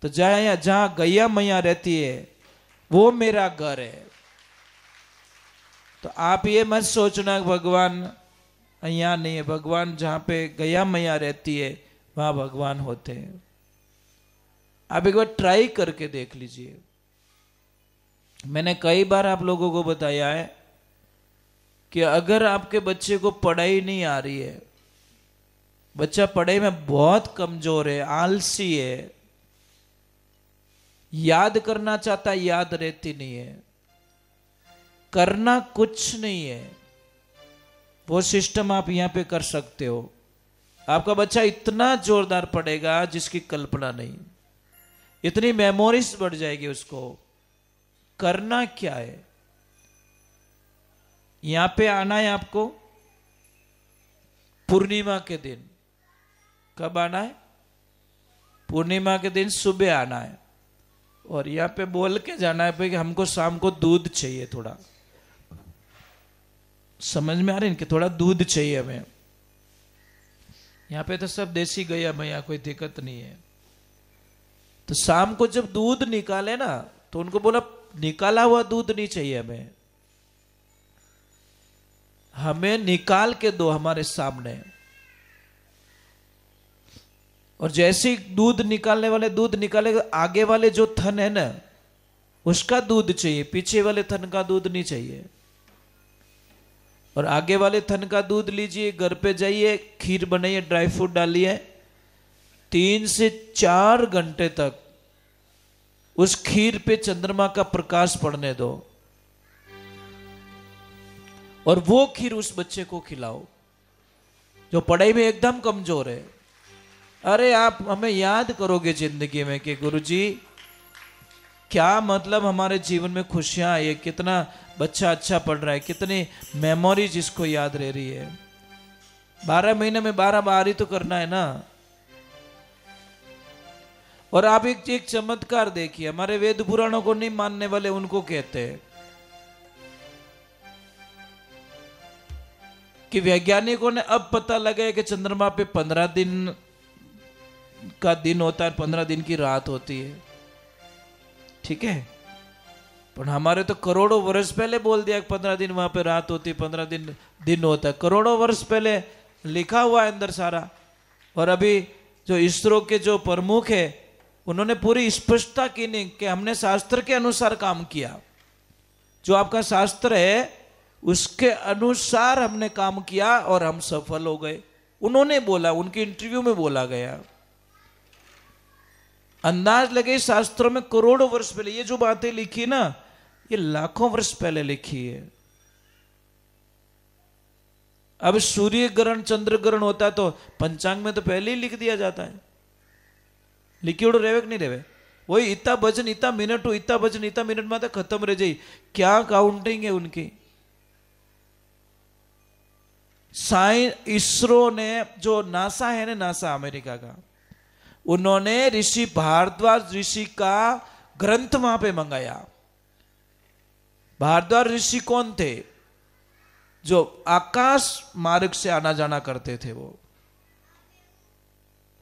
तो जहां गैया मैया रहती है वो मेरा घर है। तो आप ये मत सोचना भगवान यहाँ नहीं है, भगवान जहां पे गैया मैया रहती है वहां भगवान होते हैं। आप एक बार ट्राई करके देख लीजिए। मैंने कई बार आप लोगों को बताया है कि अगर आपके बच्चे को पढ़ाई नहीं आ रही है, बच्चा पढ़ाई में बहुत कमजोर है, आलसी है, याद करना चाहता याद रहती नहीं है, करना कुछ नहीं है, वो सिस्टम आप यहां पे कर सकते हो। आपका बच्चा इतना जोरदार पढ़ेगा जिसकी कल्पना नहीं, इतनी मेमोरीज बढ़ जाएगी उसको। करना क्या है, यहां पे आना है आपको पूर्णिमा के दिन। कब आना है? पूर्णिमा के दिन सुबह आना है और यहां पे बोल के जाना है कि हमको शाम को दूध चाहिए थोड़ा। समझ में आ रही है कि थोड़ा दूध चाहिए हमें। यहां पे तो सब देसी गैया भैया, कोई दिक्कत नहीं है। तो शाम को जब दूध निकाले ना तो उनको बोला निकाला हुआ दूध नहीं चाहिए हमें, हमें निकाल के दो हमारे सामने। और जैसे ही दूध निकालने वाले दूध निकाले, आगे वाले जो थन है ना उसका दूध चाहिए, पीछे वाले थन का दूध नहीं चाहिए। और आगे वाले थन का दूध लीजिए, घर पे जाइए, खीर बनाइए, ड्राई फ्रूट डालिए, 3 से 4 घंटे तक उस खीर पे चंद्रमा का प्रकाश पड़ने दो और वो खीर उस बच्चे को खिलाओ जो पढ़ाई में एकदम कमजोर है। अरे आप हमें याद करोगे जिंदगी में कि गुरुजी क्या मतलब हमारे जीवन में खुशियां, ये कितना बच्चा अच्छा पढ़ रहा है, कितनी मेमोरीज इसको याद रह रही है। 12 महीने में 12 बार ही तो करना है ना। और आप एक चमत्कार देखिए, हमारे वेद पुराणों को नहीं मानने वाले उनको कहते हैं कि वैज्ञानिकों ने अब पता लगा है कि चंद्रमा पे 15 दिन का दिन होता है, 15 दिन की रात होती है, ठीक है। पर हमारे तो करोड़ों वर्ष पहले बोल दिया कि 15 दिन वहां पे रात होती है, 15 दिन दिन होता है। करोड़ों वर्ष पहले लिखा हुआ है अंदर सारा। और अभी जो इसरो के जो प्रमुख है उन्होंने पूरी स्पष्टता की नहीं कि हमने शास्त्र के अनुसार काम किया, जो आपका शास्त्र है उसके अनुसार हमने काम किया और हम सफल हो गए। उन्होंने बोला, उनके इंटरव्यू में बोला गया। अंदाज लगे शास्त्रों में करोड़ों वर्ष पहले ये जो बातें लिखी ना, ये लाखों वर्ष पहले लिखी है। अब सूर्य ग्रहण चंद्र ग्रहण होता है तो पंचांग में तो पहले ही लिख दिया जाता है, लिखी उड़ो रेवे कि नहीं रेवे, वही इतना भजन इतना मिनट हो, इतना भजन इतना मिनट में तो खत्म रह जाए। क्या काउंटिंग है उनकी। इसरो ने जो नासा है ना, नासा अमेरिका का, उन्होंने ऋषि भारद्वाज ऋषि का ग्रंथ वहां पे मंगाया। भारद्वाज ऋषि कौन थे? जो आकाश मार्ग से आना जाना करते थे, वो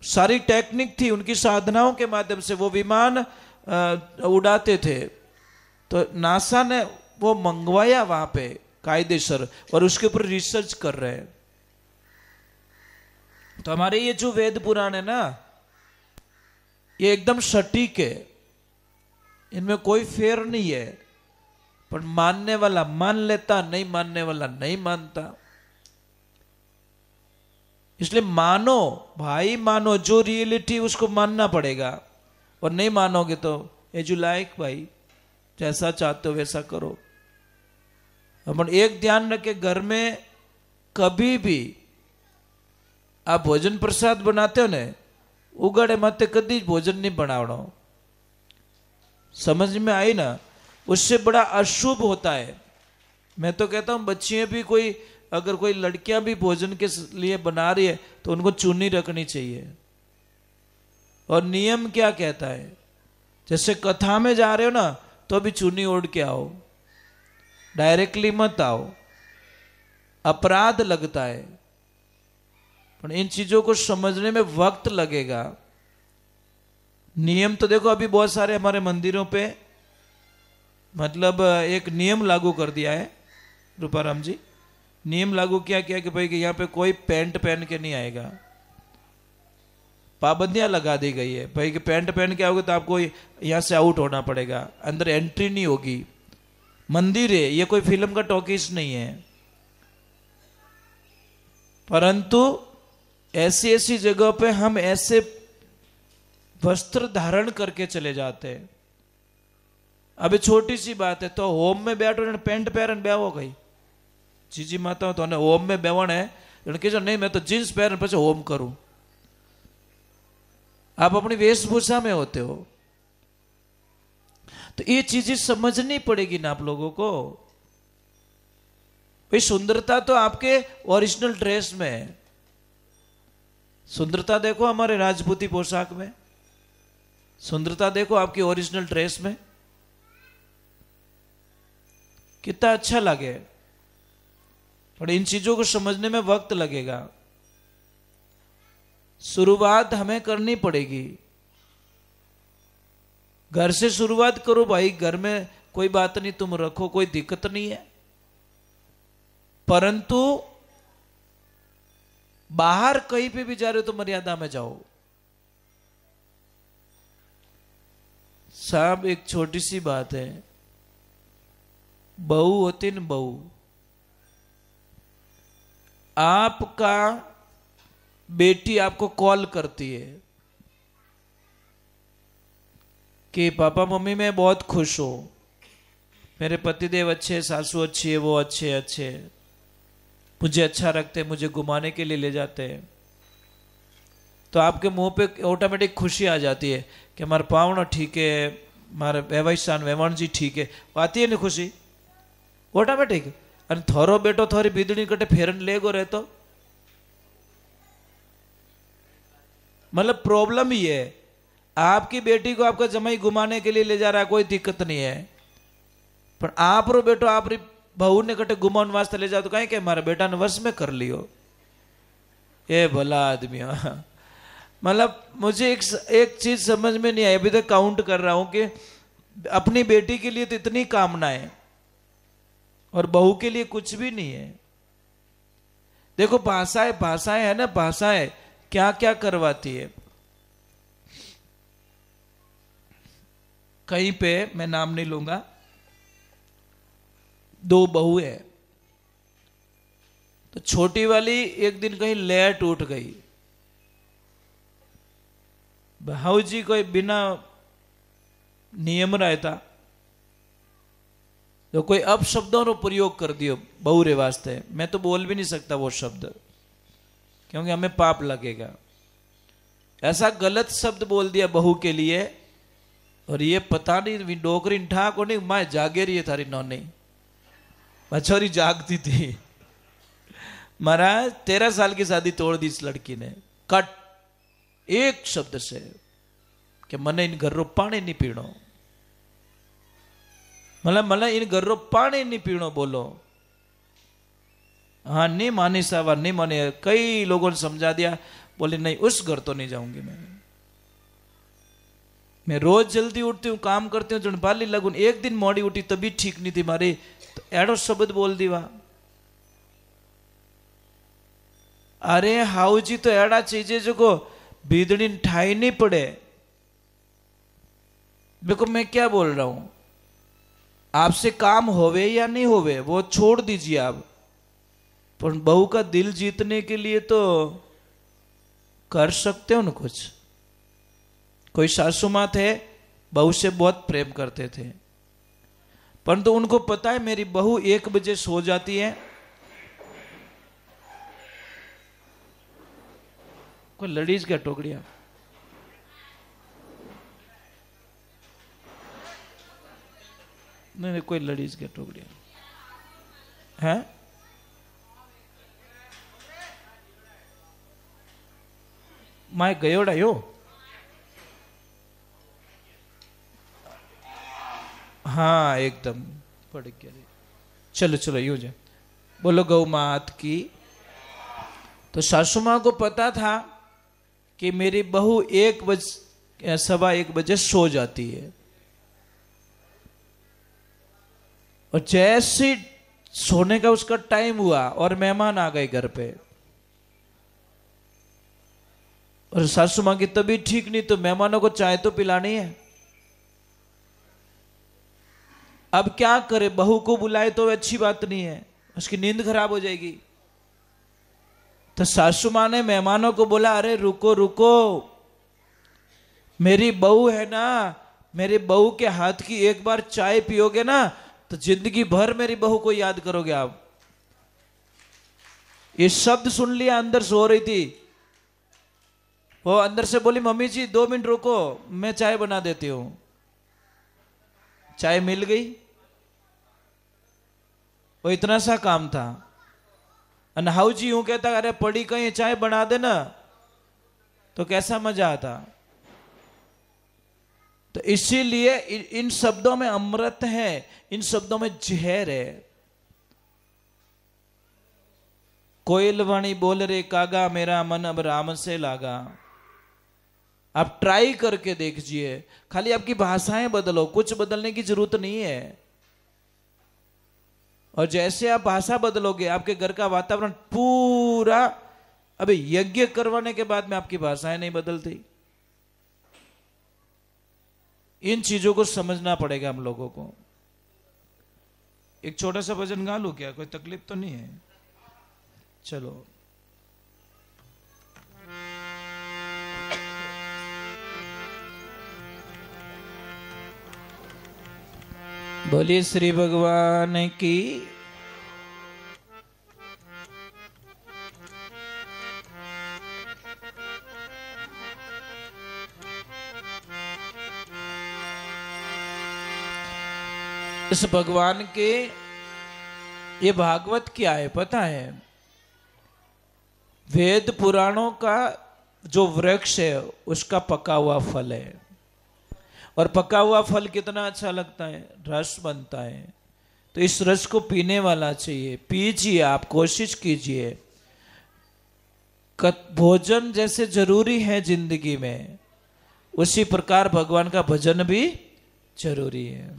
सारी टेक्निक थी उनकी, साधनाओं के माध्यम से वो विमान उड़ाते थे। तो नासा ने वो मंगवाया वहां पे कायदेसर, और उसके ऊपर रिसर्च कर रहे हैं। तो हमारे ये जो वेद पुराण है ना, ये एकदम सटीक है, इनमें कोई फेर नहीं है। पर मानने वाला मान लेता, नहीं मानने वाला नहीं मानता। इसलिए मानो भाई, मानो जो रियलिटी उसको मानना पड़ेगा, और नहीं मानोगे तो एज यू लाइक भाई, जैसा चाहते हो वैसा करो। अपन एक ध्यान रखे, घर में कभी भी आप भोजन प्रसाद बनाते हो ने, उगाड़े माते कभी भोजन नहीं बनावना। समझ में आई ना? उससे बड़ा अशुभ होता है। मैं तो कहता हूं बच्चियां भी, कोई अगर कोई लड़कियां भी भोजन के लिए बना रही है तो उनको चुन्नी रखनी चाहिए। और नियम क्या कहता है, जैसे कथा में जा रहे हो ना तो भी चुन्नी ओढ़ के आओ, डायरेक्टली मत आओ, अपराध लगता है। पर इन चीजों को समझने में वक्त लगेगा। नियम तो देखो अभी बहुत सारे हमारे मंदिरों पे मतलब एक नियम लागू कर दिया है रूपाराम जी। नियम लागू किया कि भाई कि यहाँ पे कोई पैंट पहन के नहीं आएगा। पाबंदियां लगा दी गई है भाई कि पैंट पहन के आओगे तो आपको यहाँ से आउट होना पड़ेगा, अंदर एंट्री नहीं होगी। मंदिर है ये, कोई फिल्म का टॉकीज नहीं है। परंतु ऐसी ऐसी जगह पे हम ऐसे वस्त्र धारण करके चले जाते हैं। अभी छोटी सी बात है, तो होम में बैठो पेंट पहन बेवो गई जीजी माता तो होम में बेवण है, कहो नहीं मैं तो जींस पहन पीछे होम करूं। आप अपनी वेशभूषा में होते हो, तो ये चीजें समझनी पड़ेगी ना आप लोगों को। भाई सुंदरता तो आपके ओरिजिनल ड्रेस में है। सुंदरता देखो हमारे राजपूती पोशाक में, सुंदरता देखो आपकी ओरिजिनल ड्रेस में, कितना अच्छा लगे। और इन चीजों को समझने में वक्त लगेगा। शुरुआत हमें करनी पड़ेगी, घर से शुरुआत करो भाई। घर में कोई बात नहीं, तुम रखो, कोई दिक्कत नहीं है। परंतु बाहर कहीं पे भी जा रहे हो तो मर्यादा में जाओ। साहब एक छोटी सी बात है, बहू होती न बहू, आपका बेटी आपको कॉल करती है कि पापा मम्मी मैं बहुत खुश हूं, मेरे पतिदेव अच्छे, सासू अच्छी है, वो अच्छे अच्छे, मुझे अच्छा रखते, मुझे घुमाने के लिए ले जाते हैं। तो आपके मुंह पे ऑटोमेटिक खुशी आ जाती है कि हमारे पावना ठीक है, हमारे व्यवसाय वेवण जी ठीक है, आती है ना खुशी ऑटोमेटिक। और थोरो बेटो थोड़ी बीदड़ी कटे फेरन ले गो रहतो, मतलब प्रॉब्लम ही है। आपकी बेटी को आपका जमाई घुमाने के लिए ले जा रहा है, कोई दिक्कत नहीं है, पर आप रो बेटो आप बहू ने कटे घुमाने वास्ते ले जाओ तो कहें कि हमारा बेटा ने वश में कर लियो। ये भला आदमी। मतलब मुझे एक चीज समझ में नहीं आई, अभी तक काउंट कर रहा हूं कि अपनी बेटी के लिए तो इतनी कामनाएं और बहू के लिए कुछ भी नहीं है। देखो भाषाएं भाषाएं है ना, भाषाएं क्या क्या करवाती है। कहीं पे मैं नाम नहीं लूंगा, दो बहू है, तो छोटी वाली एक दिन कहीं लेट उठ गई, भाऊ जी कोई बिना नियम रहता तो कोई अपशब्दों नो प्रयोग कर दियो बहू रे वास्ते। मैं तो बोल भी नहीं सकता वो शब्द, क्योंकि हमें पाप लगेगा। ऐसा गलत शब्द बोल दिया बहू के लिए, और ये पता नहीं डोकरी ठा को नहीं, मैं जागे रही है थारी नौनी, मछोरी जागती थी। महाराज 13 साल की शादी तोड़ दी इस लड़की ने, कट एक शब्द से कि मने इन घर रो पानी नहीं पीणो, मतलब मने इन घर रो पानी नहीं पीणो बोलो। हाँ नहीं मानी सावा, नहीं माने, कई लोगों ने समझा दिया, बोले नहीं उस घर तो नहीं जाऊंगी मैं रोज जल्दी उठती हूँ, काम करती हूँ, जनपाली लगून, एक दिन मोड़ी उठी तभी ठीक नहीं थी मारी, तो एडो शब्द बोल दीवा। अरे हाउ जी तो एड़ा चीजें जो को बीदड़ी ठाई नहीं पड़े। देखो मैं क्या बोल रहा हूं, आपसे काम होवे या नहीं होवे वो छोड़ दीजिए आप, पर बहू का दिल जीतने के लिए तो कर सकते हो ना कुछ। कोई सासू माँ थे, बहू से बहुत प्रेम करते थे, परंतु उनको पता है मेरी बहू 1 बजे सो जाती है। कोई लड़ीज क्या टोकरिया? नहीं, कोई लड़ीज क्या टोकरिया है? माए गयोड़ा यो। हाँ एकदम पड़ गया। चलो चलो यूं जाए, बोलो गौ मात की। तो सासू माँ को पता था कि मेरी बहू 1 बजे 1:15 बजे सो जाती है, और जैसे सोने का उसका टाइम हुआ और मेहमान आ गए घर पे, और सासू माँ की तबीयत ठीक नहीं, तो मेहमानों को चाय तो पिलानी है। अब क्या करे, बहू को बुलाए तो अच्छी बात नहीं है, उसकी नींद खराब हो जाएगी। तो सासू माँ ने मेहमानों को बोला, अरे रुको रुको, मेरी बहू है ना, मेरी बहू के हाथ की एक बार चाय पियोगे ना तो जिंदगी भर मेरी बहू को याद करोगे आप। ये शब्द सुन लिया, अंदर सो रही थी वो, अंदर से बोली, मम्मी जी 2 मिनट रुको, मैं चाय बना देती हूं। चाय मिल गई, वो इतना सा काम था। अनहाउ जी यूं कहता, अरे पड़ी कहीं चाय बना देना, तो कैसा मजा आता। तो इसीलिए इन शब्दों में अमृत है, इन शब्दों में जहर है। कोयल वाणी बोल रे कागा, मेरा मन अब राम से लागा। आप ट्राई करके देखिए, खाली आपकी भाषाएं बदलो, कुछ बदलने की जरूरत नहीं है। और जैसे आप भाषा बदलोगे, आपके घर का वातावरण पूरा, अबे यज्ञ करवाने के बाद में आपकी भाषाएं नहीं बदलती। इन चीजों को समझना पड़ेगा हम लोगों को। एक छोटा सा भजन गा लूं क्या? कोई तकलीफ तो नहीं है? चलो। बोलिए श्री भगवान की। इस भगवान के, ये भागवत क्या है पता है? वेद पुराणों का जो वृक्ष है उसका पका हुआ फल है। और पका हुआ फल कितना अच्छा लगता है, रस बनता है। तो इस रस को पीने वाला चाहिए, पीजिए, आप कोशिश कीजिए। भोजन जैसे जरूरी है जिंदगी में, उसी प्रकार भगवान का भजन भी जरूरी है।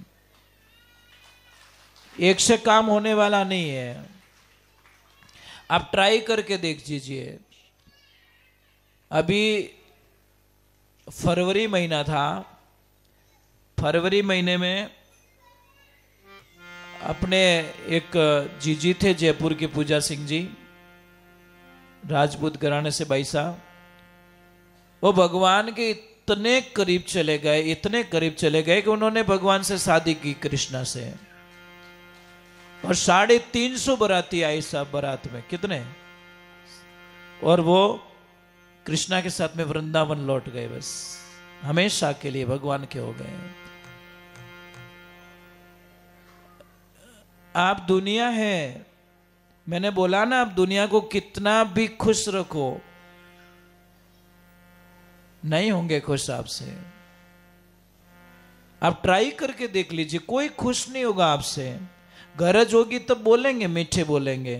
एक से काम होने वाला नहीं है। आप ट्राई करके देख लीजिए। अभी फरवरी महीना था, फरवरी महीने में अपने एक जीजी थे जयपुर के, पूजा सिंह जी, राजपूत घराने से भाई साहब, वो भगवान के इतने करीब चले गए, इतने करीब चले गए कि उन्होंने भगवान से शादी की, कृष्णा से। और 350 बाराती आए साहब बारात में, कितने, और वो कृष्णा के साथ में वृंदावन लौट गए, बस हमेशा के लिए भगवान के हो गए। आप दुनिया है, मैंने बोला ना, आप दुनिया को कितना भी खुश रखो, नहीं होंगे खुश आपसे। आप ट्राई करके देख लीजिए, कोई खुश नहीं होगा आपसे। गरज होगी तब बोलेंगे, मीठे बोलेंगे,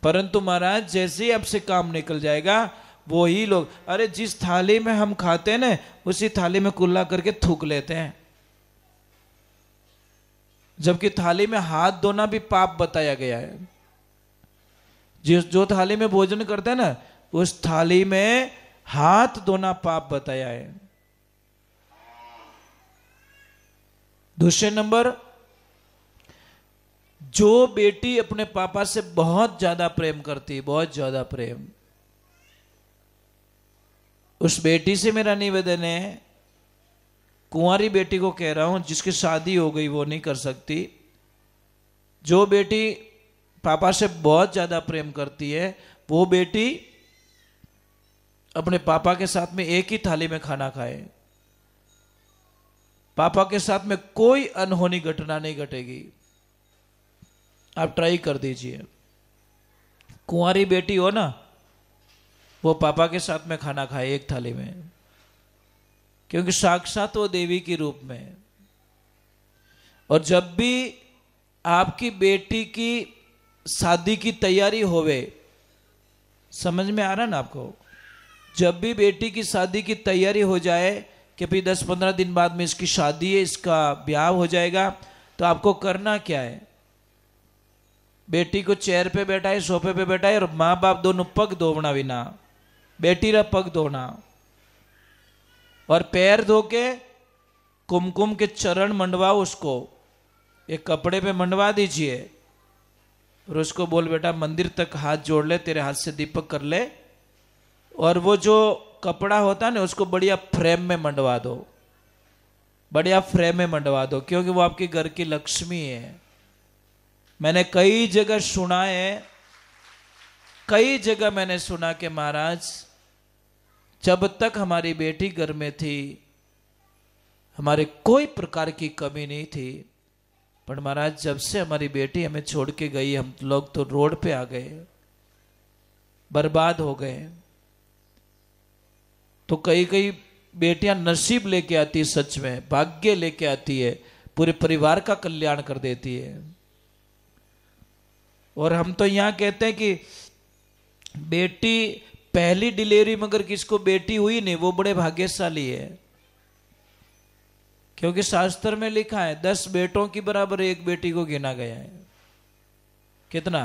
परंतु महाराज जैसे ही आपसे काम निकल जाएगा, वो ही लोग, अरे जिस थाली में हम खाते हैं ना, उसी थाली में कुल्ला करके थूक लेते हैं। जबकि थाली में हाथ धोना भी पाप बताया गया है। जो थाली में भोजन करते हैं ना, उस थाली में हाथ धोना पाप बताया है। दूसरे नंबर, जो बेटी अपने पापा से बहुत ज्यादा प्रेम करती, बहुत ज्यादा प्रेम, उस बेटी से मेरा निवेदन है, कुंवारी बेटी को कह रहा हूं, जिसकी शादी हो गई वो नहीं कर सकती। जो बेटी पापा से बहुत ज्यादा प्रेम करती है वो बेटी अपने पापा के साथ में एक ही थाली में खाना खाए, पापा के साथ में कोई अनहोनी घटना नहीं घटेगी। आप ट्राई कर दीजिए। कुंवारी बेटी हो ना, वो पापा के साथ में खाना खाए एक थाली में, क्योंकि साक्षात वो देवी के रूप में। और जब भी आपकी बेटी की शादी की तैयारी होवे, समझ में आ रहा ना आपको, जब भी बेटी की शादी की तैयारी हो जाए कि भाई 10-15 दिन बाद में इसकी शादी है, इसका ब्याह हो जाएगा, तो आपको करना क्या है? बेटी को चेयर पे बैठाए, सोफे पे बैठाए, और माँ बाप दोनों पग धोवना बिना, बेटी रा पग धोना और पैर धो के कुमकुम के चरण मंडवाओ, उसको एक कपड़े पे मंडवा दीजिए और उसको बोल बेटा मंदिर तक हाथ जोड़ ले, तेरे हाथ से दीपक कर ले, और वो जो कपड़ा होता है ना उसको बढ़िया फ्रेम में मंडवा दो, बढ़िया फ्रेम में मंडवा दो, क्योंकि वो आपके घर की लक्ष्मी है। मैंने कई जगह सुना है, कई जगह मैंने सुना कि महाराज जब तक हमारी बेटी घर में थी हमारे कोई प्रकार की कमी नहीं थी, पर महाराज जब से हमारी बेटी हमें छोड़ के गई, हम लोग तो रोड पे आ गए, बर्बाद हो गए। तो कई कई बेटियां नसीब लेके आती है, सच में भाग्य लेके आती है, पूरे परिवार का कल्याण कर देती है। और हम तो यहां कहते हैं कि बेटी पहली डिलीवरी में अगर किसको बेटी हुई नहीं वो बड़े भाग्यशाली है, क्योंकि शास्त्र में लिखा है 10 बेटों की बराबर एक बेटी को गिना गया है। कितना?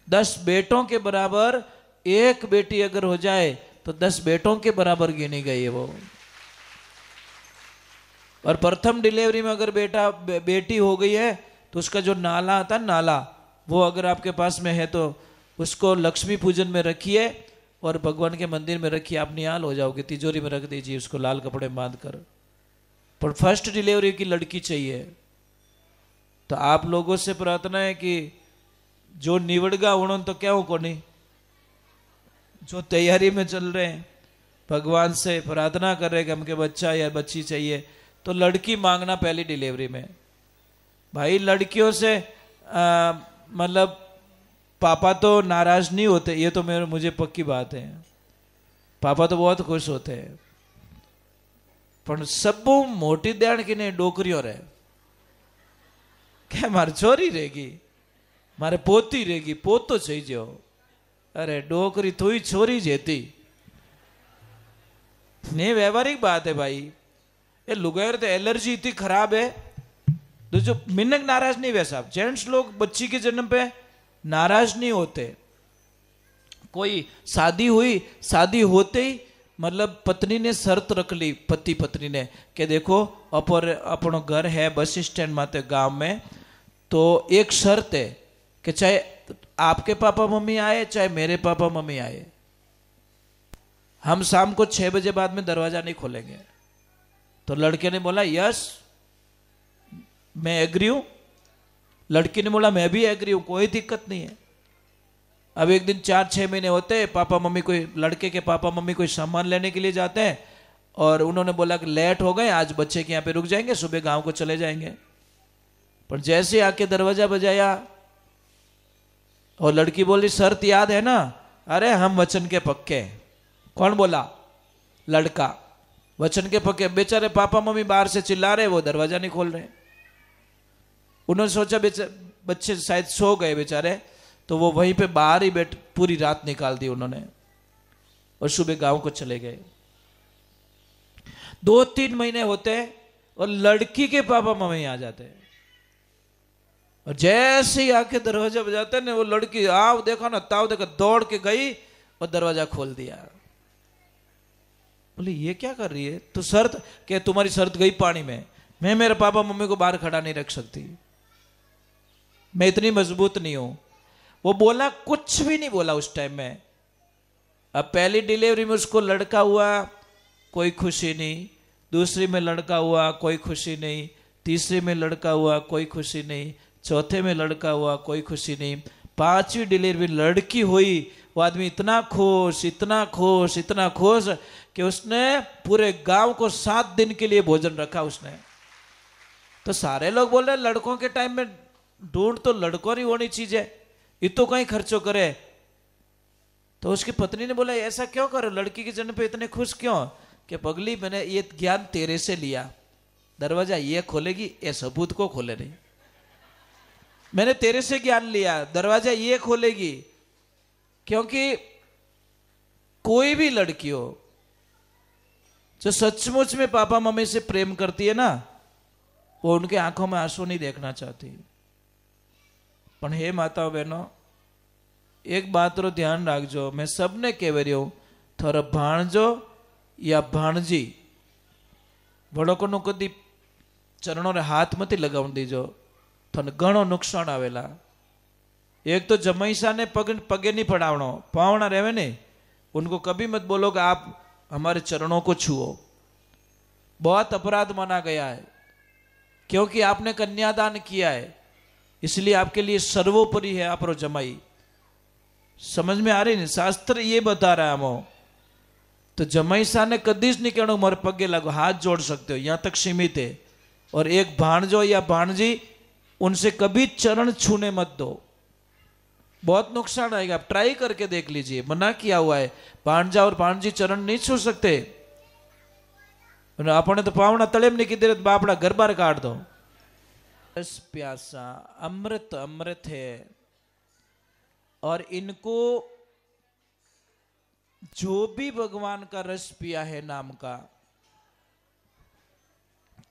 10 बेटों के बराबर एक बेटी अगर हो जाए तो 10 बेटों के बराबर गिनी गई है वो। और प्रथम डिलीवरी में अगर बेटी हो गई है तो उसका जो नाला आता है, नाला, वो अगर आपके पास में है तो उसको लक्ष्मी पूजन में रखिए और भगवान के मंदिर में रखिए, आप निहाल हो जाओगे। तिजोरी में रख दीजिए उसको लाल कपड़े बांध कर। पर फर्स्ट डिलीवरी की लड़की चाहिए। तो आप लोगों से प्रार्थना है कि जो निवड़गा उन्होंने तो क्या को नहीं, जो तैयारी में चल रहे हैं भगवान से प्रार्थना कर रहे हैं कि हमके बच्चा या बच्ची चाहिए, तो लड़की मांगना पहली डिलीवरी में। भाई लड़कियों से मतलब पापा तो नाराज नहीं होते, ये तो मुझे पक्की बात है, पापा तो बहुत खुश होते हैं, पर सब मोटी ध्यान की नहीं डोकरियों रहे क्या मारे छोरी रहेगी, मारे पोती रहेगी, पोत तो चाहिए जो, अरे डोकरी तो ही छोरी जेती नहीं। व्यवहारिक बात है भाई, ये लुगायर तो एलर्जी इतनी खराब है, तो जो मिन्नक नाराज नहीं वैसा, जेंट्स लोग बच्ची के जन्म पे नाराज नहीं होते। कोई शादी हुई, शादी होते ही मतलब पत्नी ने शर्त रख ली, पति पत्नी ने, कि देखो अपनो घर है बस स्टैंड माते गांव में, तो एक शर्त है कि चाहे आपके पापा मम्मी आए चाहे मेरे पापा मम्मी आए, हम शाम को 6 बजे बाद में दरवाजा नहीं खोलेंगे। तो लड़के ने बोला यस मैं एग्री हूं, लड़की ने बोला मैं भी एग्री हूं, कोई दिक्कत नहीं है। अब एक दिन 4-6 महीने होते, पापा मम्मी कोई, लड़के के पापा मम्मी कोई सामान लेने के लिए जाते हैं और उन्होंने बोला कि लेट हो गए, आज बच्चे के यहाँ पे रुक जाएंगे, सुबह गांव को चले जाएंगे। पर जैसे आके दरवाजा बजाया और लड़की बोली शर्त याद है ना? अरे हम वचन के पक्के। कौन बोला? लड़का। वचन के पक्के। बेचारे पापा मम्मी बाहर से चिल्ला रहे, वो दरवाजा नहीं खोल रहे। उन्होंने सोचा बच्चे शायद सो गए बेचारे, तो वो वहीं पे बाहर ही पूरी रात निकाल दी उन्होंने और सुबह गांव को चले गए। 2-3 महीने होते और लड़की के पापा मम्मी आ जाते हैं, और जैसे ही आके दरवाजा बजाते ना, वो लड़की आओ देखो ना, ताओ देखो, दौड़ के गई और दरवाजा खोल दिया। बोले ये क्या कर रही है? तो शर्त, क्या तुम्हारी शर्त गई पानी में, मैं मेरे पापा मम्मी को बाहर खड़ा नहीं रख सकती, मैं इतनी मजबूत नहीं हूं। वो बोला, कुछ भी नहीं बोला उस टाइम में। अब पहली डिलीवरी में उसको लड़का हुआ, कोई खुशी नहीं। दूसरी में लड़का हुआ, कोई खुशी नहीं। तीसरी में लड़का हुआ, कोई खुशी नहीं। चौथे में लड़का हुआ, कोई खुशी नहीं। पांचवी डिलीवरी लड़की हुई, वो आदमी इतना खुश, इतना खुश, इतना खुश कि उसने पूरे गांव को 7 दिन के लिए भोजन रखा उसने। तो सारे लोग बोल रहे लड़कों के टाइम में ढूंढ तो लड़कों ही होनी चीज है, ये तो कहीं खर्चो करे। तो उसकी पत्नी ने बोला ऐसा क्यों करो, लड़की के जन्म पे इतने खुश क्यों? कि पगली मैंने ये ज्ञान तेरे से लिया, दरवाजा ये खोलेगी, ये सबूत को खोले नहीं। मैंने तेरे से ज्ञान लिया, दरवाजा ये खोलेगी। क्योंकि कोई भी लड़की हो जो सचमुच में पापा मम्मी से प्रेम करती है ना, वो उनके आंखों में आंसू नहीं देखना चाहती। पण हे माताओं बहनों, एक बात रो ध्यान रखजो, मैं सबने कह रही हूं, थारो भाणजो या भाणजी वड़ों नु कदी चरणों रे हाथ मत लगाव दीजो, थने घणो नुकसान आवेला। एक तो जमैसा ने पगे नहीं पड़ावनो, पावना रहे ने, उनको कभी मत बोलो कि आप हमारे चरणों को छुओ। बहुत अपराध माना गया है, क्योंकि आपने कन्यादान किया है, इसलिए आपके लिए सर्वोपरि है आप रो जमाई। समझ में आ रही नहीं? शास्त्र ये बता रहा है हमो। तो जमाईसा ने कदीज नहीं कहना मारे पगे लगो, हाथ जोड़ सकते हो, यहां तक सीमित है। और एक भाणजो या भाणजी, उनसे कभी चरण छूने मत दो, बहुत नुकसान आएगा। आप ट्राई करके देख लीजिए, मना किया हुआ है, भाणजा और भाणजी चरण नहीं छू सकते। आपने तो पावना तले में नहीं की, बापड़ा घर बार काट दो। रस प्यासा अमृत अमृत है, और इनको जो भी भगवान का रस पिया है नाम का,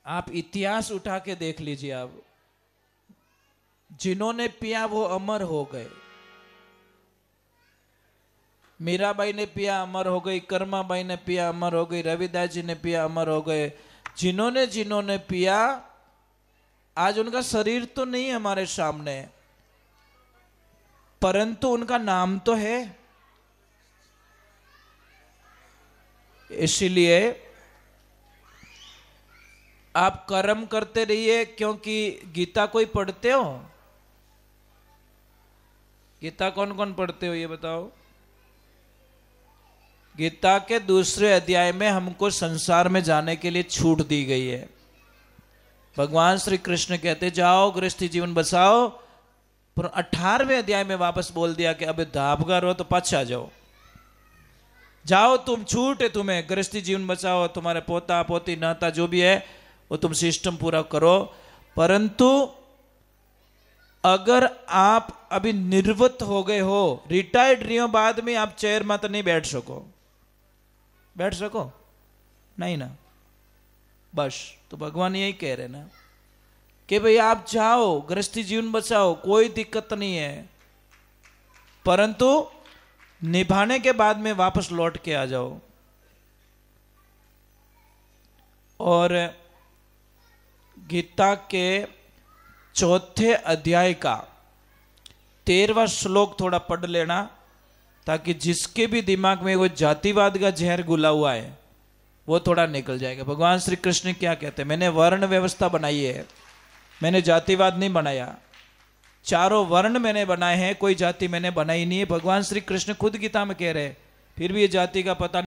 आप इतिहास उठा के देख लीजिए। आप जिन्होंने पिया वो अमर हो गए। मीराबाई ने पिया अमर हो गई, कर्माबाई ने पिया अमर हो गई, रविदास जी ने पिया अमर हो गए। जिन्होंने जिन्होंने पिया, आज उनका शरीर तो नहीं हमारे सामने, परंतु उनका नाम तो है। इसलिए आप कर्म करते रहिए। क्योंकि गीता कोई पढ़ते हो? गीता कौन कौन पढ़ते हो ये बताओ? गीता के दूसरे अध्याय में हमको संसार में जाने के लिए छूट दी गई है। भगवान श्री कृष्ण कहते जाओ गृहस्थी जीवन बसाओ, पर 18वें अध्याय में वापस बोल दिया कि अब धापगा रहो तो पाछा जाओ, जाओ तुम, छूट है तुम्हें, गृहस्थी जीवन बचाओ, तुम्हारे पोता पोती नाता जो भी है वो तुम सिस्टम पूरा करो। परंतु अगर आप अभी निर्वृत्त हो गए हो, रिटायर्ड रही हो, बाद में आप चेयर में तो नहीं बैठ सको, बैठ सको नहीं ना, बस। तो भगवान यही कह रहे ना कि भाई आप जाओ गृहस्थी जीवन बचाओ, कोई दिक्कत नहीं है, परंतु निभाने के बाद में वापस लौट के आ जाओ। और गीता के 4थे अध्याय का 13वां श्लोक थोड़ा पढ़ लेना, ताकि जिसके भी दिमाग में वो जातिवाद का जहर घुला हुआ है वो थोड़ा निकल जाएगा। भगवान श्री कृष्ण क्या कहते हैं? मैंने वर्ण व्यवस्था बनाई है, मैंने जातिवाद नहीं बनाया। चारों वर्ण मैंने बनाए हैं, कोई जाति मैंने बनाई नहीं है। भगवान श्री कृष्ण खुद गीता में कह रहे हैं, फिर भी ये जाति का पता